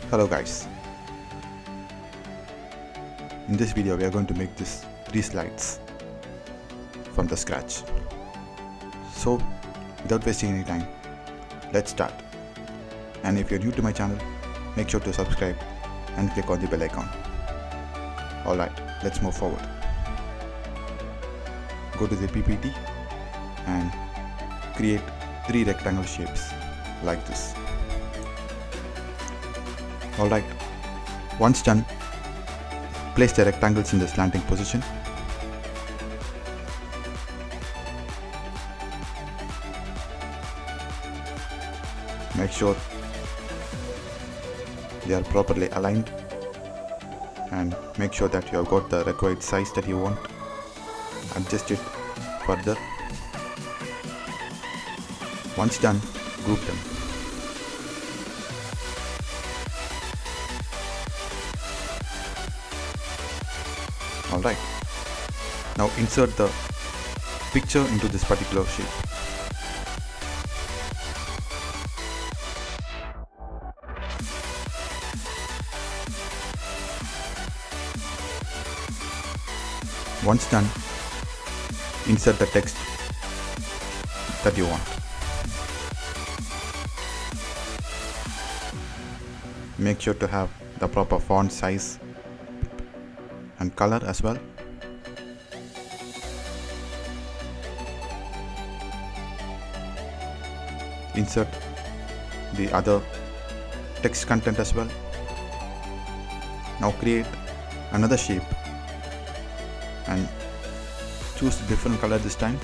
Hello guys, in this video we are going to make this 3 slides from the scratch. So without wasting any time, let's start. And if you're new to my channel, make sure to subscribe and click on the bell icon. Alright, let's move forward. Go to the PPT and create 3 rectangle shapes like this. Alright, once done, place the rectangles in the slanting position. Make sure they are properly aligned and make sure that you have got the required size that you want. Adjust it further. Once done, group them. Alright, now insert the picture into this particular shape. Once done, insert the text that you want. Make sure to have the proper font size and color as well. Insert the other text content as well. Now create another shape and choose a different color this time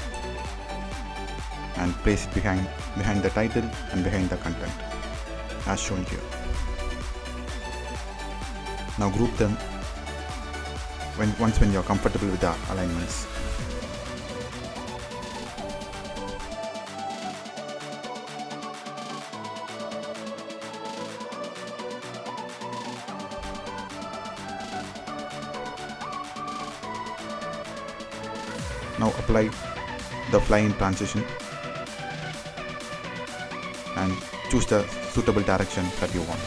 and place it behind the title and behind the content as shown here. Now group them once you are comfortable with the alignments. Now apply the fly-in transition and choose the suitable direction that you want.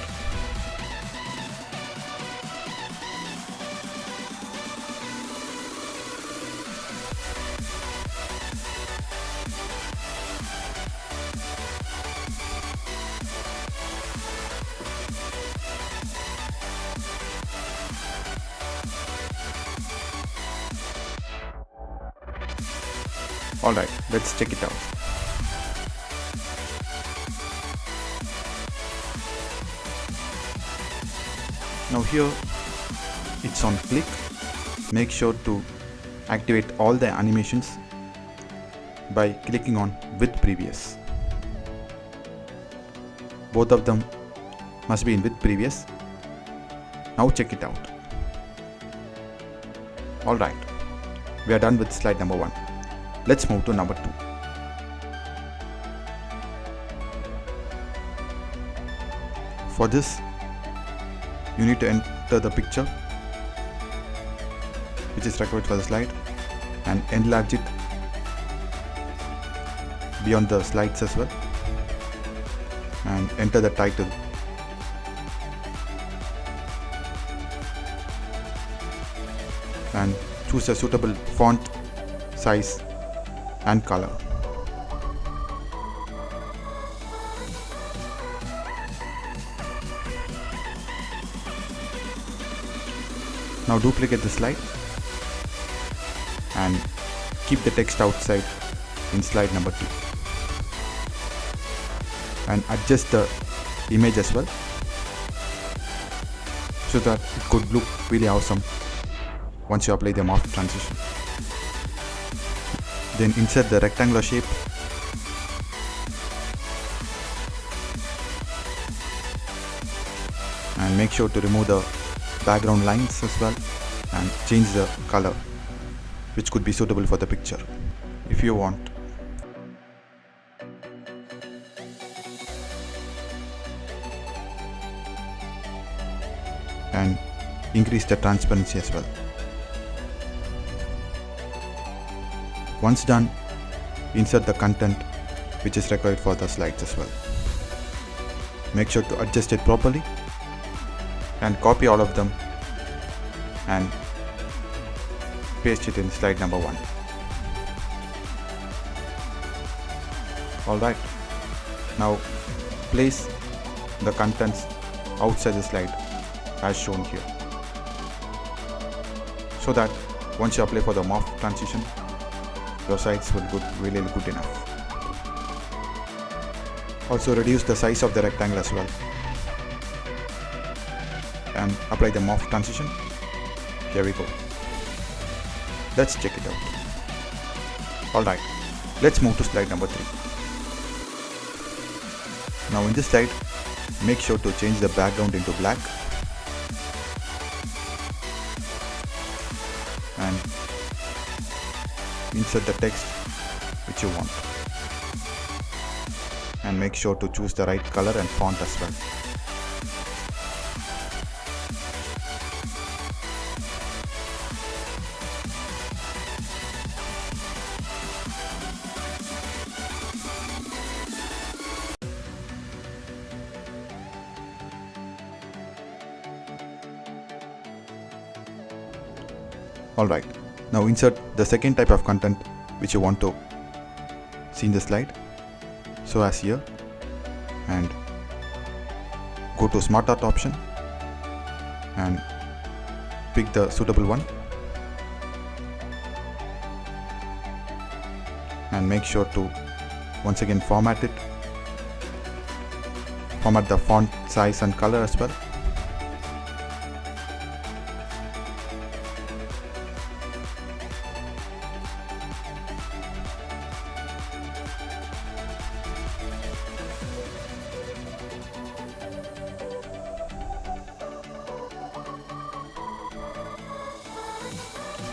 Alright, let's check it out. Now here it's on click. Make sure to activate all the animations by clicking on with previous. Both of them must be in with previous. Now check it out. Alright, we are done with slide number 1. Let's move to number 2. For this, you need to enter the picture which is required for the slide and enlarge it beyond the slides as well, and enter the title. And choose a suitable font size and color. Now duplicate the slide and keep the text outside in slide number 2 and adjust the image as well so that it could look really awesome once you apply the morph transition. Then insert the rectangular shape and make sure to remove the background lines as well and change the color which could be suitable for the picture if you want. And increase the transparency as well. Once done, insert the content which is required for the slides as well. Make sure to adjust it properly and copy all of them and paste it in slide number 1. Alright, now place the contents outside the slide as shown here, so that once you apply for the morph transition, your sides will look really good enough. Also reduce the size of the rectangle as well and apply the morph transition. Here we go. Let's check it out. Alright, let's move to slide number 3. Now in this slide, make sure to change the background into black and insert the text which you want, and make sure to choose the right color and font as well. Alright, now insert the second type of content which you want to see in the slide. So as here, and go to Smart Art option and pick the suitable one and make sure to once again format it. Format the font size and color as well.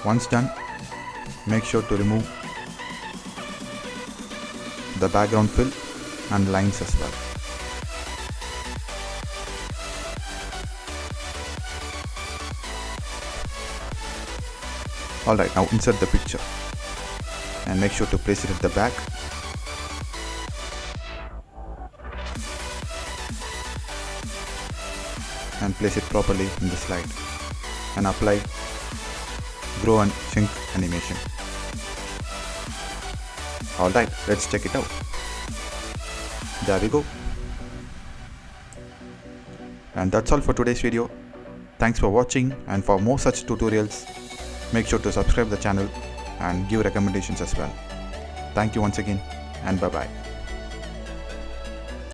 Once done, make sure to remove the background fill and lines as well. Alright, now insert the picture and make sure to place it at the back. And place it properly in the slide and apply grow and shrink animation. Alright, let's check it out. There we go. And that's all for today's video. Thanks for watching, and for more such tutorials, make sure to subscribe the channel and give recommendations as well. Thank you once again, and bye bye.